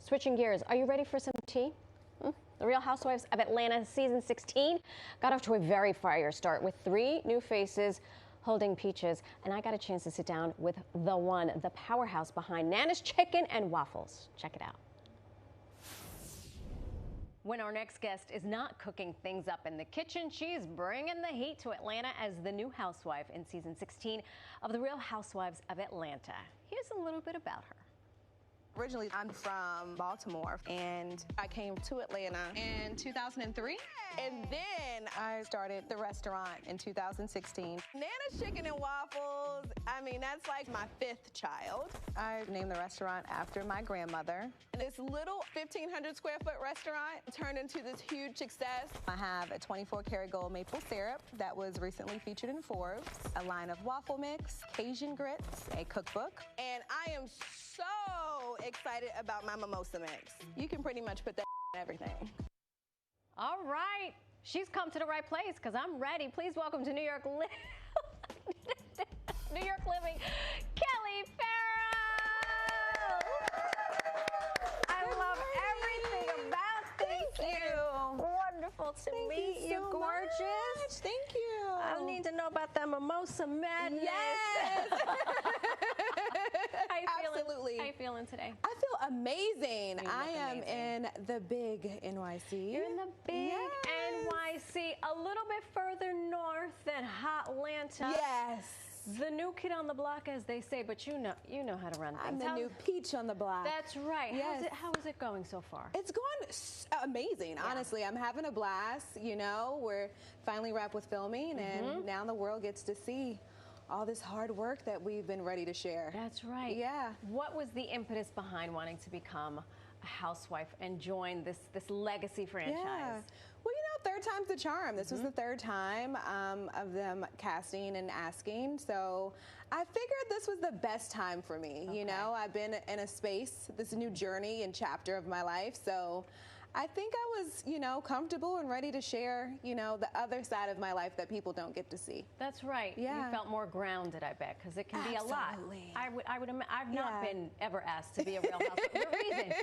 Switching gears, are you ready for some tea? The Real Housewives of Atlanta season 16 got off to a very fire start with 3 new faces holding peaches, and I got a chance to sit down with the one, the powerhouse behind Nana's Chicken and Waffles. Check it out. When our next guest is not cooking things up in the kitchen, she's bringing the heat to Atlanta as the new housewife in season 16 of the Real Housewives of Atlanta. Here's a little bit about her. Originally, I'm from Baltimore, and I came to Atlanta in 2003. And then I started the restaurant in 2016. Nana's Chicken and Waffles, I mean, that's like my 5th child. I named the restaurant after my grandmother. And this little 1,500 square foot restaurant turned into this huge success. I have a 24-karat gold maple syrup that was recently featured in Forbes, a line of waffle mix, Cajun grits, a cookbook, and I am so excited about my mimosa mix. You can pretty much put that in everything. All right, she's come to the right place because I'm ready. Please welcome to New York Living, Kelli Ferrell. I love everything about this. Thank you. Wonderful to meet you. Gorgeous. Thank you. I need to know about that mimosa madness. Yes. Absolutely. How are you feeling today? I feel amazing. I am in the big NYC. You're in the big NYC, a little bit further north than Hotlanta. Yes. The new kid on the block, as they say, but you know how to run things. I'm the new peach on the block. That's right. Yes. How is it going so far? It's going amazing, honestly. I'm having a blast. You know, we're finally wrapped with filming, and now the world gets to see all this hard work that we've been ready to share. That's right. Yeah. What was the impetus behind wanting to become a housewife and join this legacy franchise? Yeah. Well, you know, 3rd time's the charm. This was the 3rd time of them casting and asking. So I figured this was the best time for me. Okay. You know, I've been in a space, this new journey and chapter of my life. So I think I was, you know, comfortable and ready to share, you know, the other side of my life that people don't get to see. That's right. Yeah. You felt more grounded, I bet, because it can be a lot. I've not been ever asked to be a Real Housewife for a reason.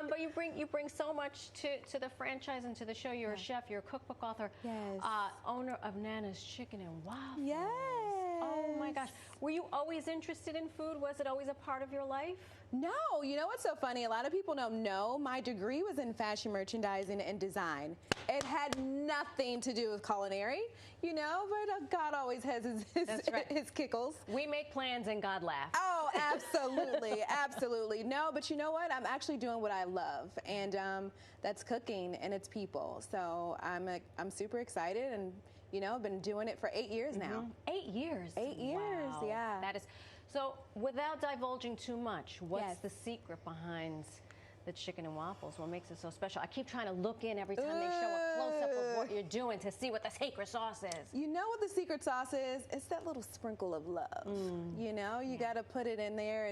But you bring so much to the franchise and to the show. You're a chef. You're a cookbook author. Yes. Owner of Nana's Chicken and Waffles. Yes. Oh my gosh. Were you always interested in food? Was it always a part of your life? No, you know what's so funny? A lot of people don't know my degree was in fashion merchandising and design. It had nothing to do with culinary, you know, but God always has his kickles. We make plans and God laughs. Oh, absolutely, absolutely. No, but you know what? I'm actually doing what I love, and that's cooking and it's people. So I'm super excited, and you know, I've been doing it for 8 years now. 8 years? 8 years, wow. yeah. That is, so without divulging too much, what's the secret behind the chicken and waffles? What makes it so special? I keep trying to look in every time they show a close-up of what you're doing to see what the secret sauce is. You know what the secret sauce is? It's that little sprinkle of love. You know, you got to put it in there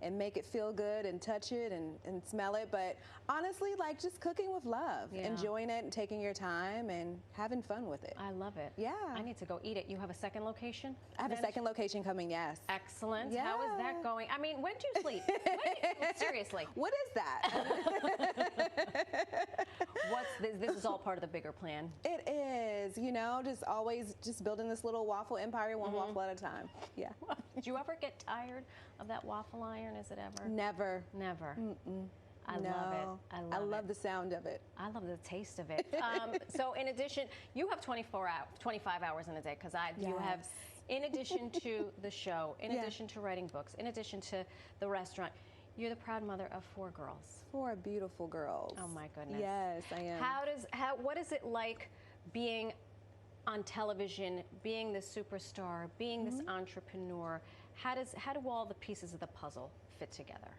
and make it feel good and touch it and smell it. But honestly, like just cooking with love, enjoying it and taking your time and having fun with it. I love it. Yeah. I need to go eat it. You have a second location? I have a second location coming, yes. Excellent. Yeah. How is that going? I mean, when do you sleep? Seriously. What is that? What's this? This is all part of the bigger plan. It is, you know, just always just building this little waffle empire, one waffle at a time. Yeah. Did you ever get tired of that waffle iron? Is it ever? Never. Never. I No. love it. I love the sound of it. I love the taste of it. So in addition, you have 25 hours in a day because you have, in addition to the show, in addition to writing books, in addition to the restaurant, you're the proud mother of 4 girls. 4 beautiful girls. Oh my goodness. Yes, I am. What is it like being on television, being the superstar, being this entrepreneur? How do all the pieces of the puzzle fit together?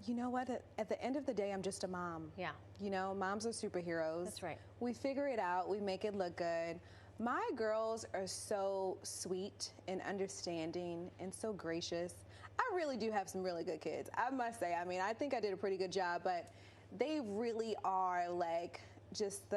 You know what? At the end of the day, I'm just a mom. Yeah. You know, moms are superheroes. That's right. We figure it out. We make it look good. My girls are so sweet and understanding and so gracious. I really do have some really good kids, I must say. I mean, I think I did a pretty good job, but they really are like just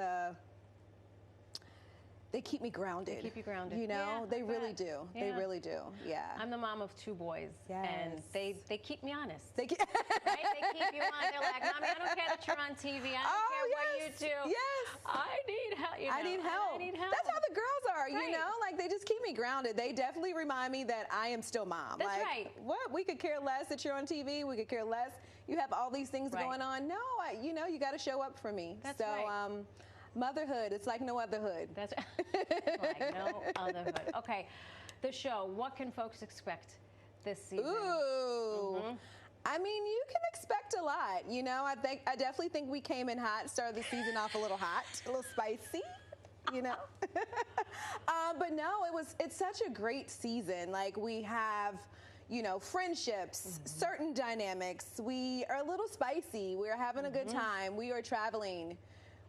They keep me grounded. They keep you grounded. You know, Yeah, they I really bet. do. Yeah. They really do. Yeah. I'm the mom of 2 boys, and they keep me honest. They keep, right? They keep you on. They're like, Mommy, I don't care that you're on TV. I don't care what you do. Yes. I need help. You know, I need help. I need help. That's how the girls are, Right. you know? Like, they just keep me grounded. They definitely remind me that I am still mom. That's like, right. What? We could care less that you're on TV. We could care less. You have all these things Right. going on. No, you know, you got to show up for me. That's so, right. Motherhood, it's like no other hood. That's like no other hood. Okay, the show. What can folks expect this season? Ooh. I mean, you can expect a lot. You know, I definitely think we came in hot, started the season off a little hot, a little spicy. You know, but no, it's such a great season. Like, we have, you know, friendships, certain dynamics. We are a little spicy. We're having a good time. We are traveling.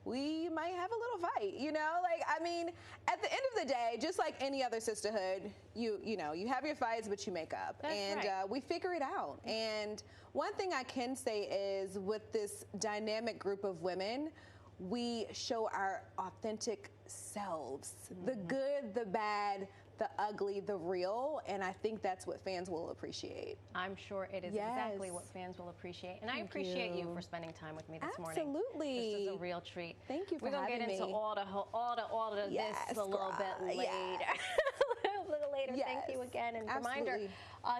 We might have a little fight, you know? Like, I mean, at the end of the day, just like any other sisterhood, you know, you have your fights, but you make up. That's and right. we figure it out. And one thing I can say is, with this dynamic group of women, we show our authentic selves, the good, the bad, the ugly, the real, and I think that's what fans will appreciate. I'm sure it is exactly what fans will appreciate. And I appreciate you for spending time with me this morning. Absolutely. This is a real treat. Thank you for We're gonna having get into me. all the Yes, this a little bit later. A little later. Yes, Thank you again. And absolutely. reminder,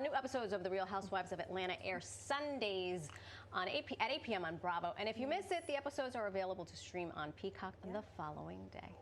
new episodes of The Real Housewives of Atlanta air Sundays on at 8 p.m. on Bravo. And if you miss it, the episodes are available to stream on Peacock the following day.